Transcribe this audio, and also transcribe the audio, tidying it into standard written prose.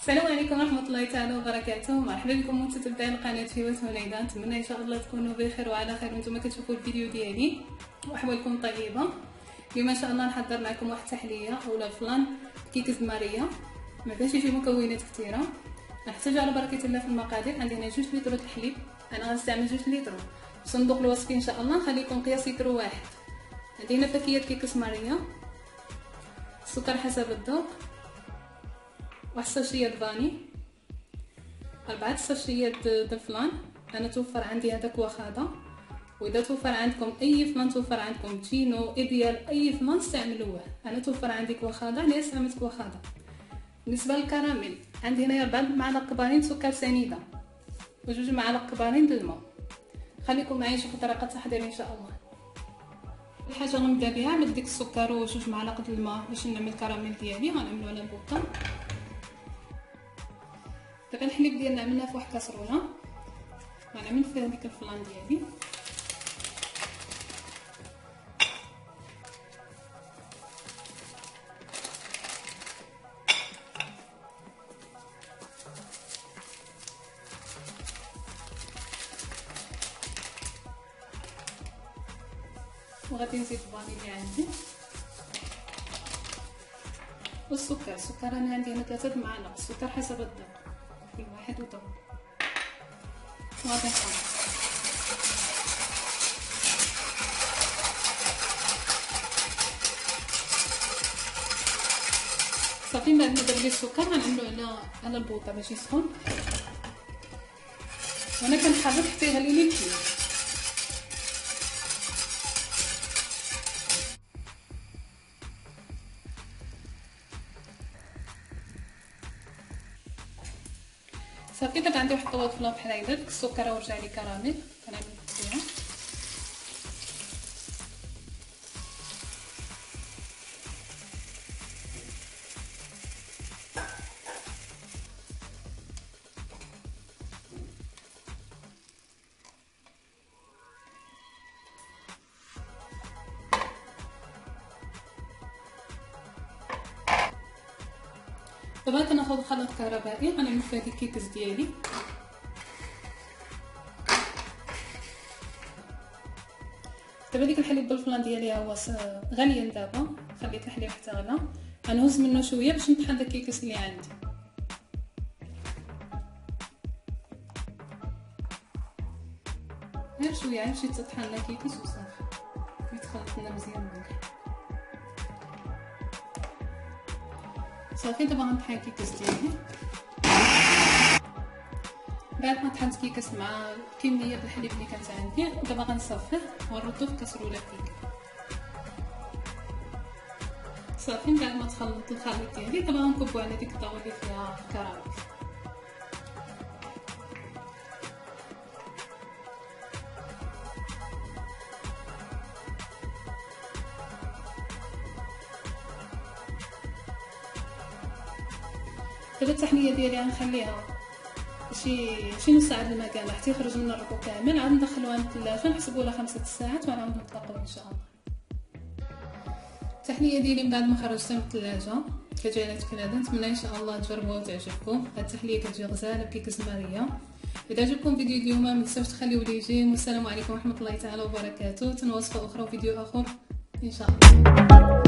السلام عليكم ورحمه الله تعالى وبركاته. مرحبا بكم متتبعين قناه هبه هنيده. نتمنى ان شاء الله تكونوا بخير وعلى خير وانتم كتشوفوا الفيديو ديالي واحوالكم طيبه. اليوم ان شاء الله نحضر معكم واحد التحليه اولا فلان كيكه ماريا، ما فيهاش شي مكونات كثيره. نحتاج على بركه الله في المقادير. عندي هنا 2 لتر الحليب، انا غنستعمل 2 لتر. في صندوق الوصف ان شاء الله نخليكم قياس لتر واحد. عندي هنا فاكهه كيكه ماريا، السكر حسب الذوق، واحد ساشيه فاني، 4 ساشيات د فلان. انا توفر عندي هذاك وخاضه، واذا توفر عندكم اي فلان، توفر عندكم تشينو ايديال اي فلان استعملوه. انا توفر عندي وخاضه، علاش استعملت وخاضه. بالنسبه للكراميل عندي هنا 4 معالق كبارين سكر سنيده و2 معالق كبارين د الماء. خليكم معايا نشوفوا طريقه التحضير ان شاء الله. اول حاجه غنبدا بها نمد ديك السكر و2 معالق د الماء باش نعمل الكراميل ديالي. غنعملو على بوطه. دابا الحليب ديالنا عملناه في واحد كاسرونه، غنعمل فيها ديك الفلان ديالي. وغادي نزيد الفانيليا عندي والسكر. السكر انا عندي هنا 3 معالق السكر حسب الذوق، كل واحد وذوق. وغادي نخلط. صافي من بعد ما درت السكر غنعملو على البوطه باش يسخن، وانا كنحرك حتى يغلي لي الحليب. صافي دابا عندي واحد الطواد فلان بحال هكا، داك السكر ورجع لي كراميل كنعمل فيها. دابا كناخذ خلاط كهربائي غنعمل فيه هاد الكيكس ديالي. دابا ديك الحليب بالفلان ديالي ها هو غاليين. دابا خليت الحليب حتى غلا، غنهز منه شويه باش نطحن داك الكيكس اللي عندي. غير شويه، غير شي تطحن لنا كيكس وصافي يتخلط لنا مزيان مليح. صافي دابا غنطحن الكيكس ديالي. بعد ما طحنت كيكس مع كميه الحليب اللي كانت عندي، دابا غنصفيه ونردو في كاسروله كيك. صافي من بعد ما تخلط الخليط ديالي دابا غنكبو على ديك الطاوله اللي فيها الكراميل. دابا التحليه ديالي غنخليها شي نص ساعه المكانه حتى يخرج من الركو كامل. عاد ندخلوها للثلاجه نحسبوا لها 5 ساعات ونعاود نطلقوا ان شاء الله. التحليه ديالي من بعد ما خرجتها من الثلاجه كتجي على شكل هذا. نتمنى ان شاء الله تجربوها وتعجبكم. هاد التحليه كتجي غزاله بكيكس ماريا. اذا عجبكم فيديو اليوم ما تنساوش تخليو لي جيم. والسلام عليكم ورحمه الله تعالى وبركاته. تنوصفه اخرى وفيديو اخر ان شاء الله.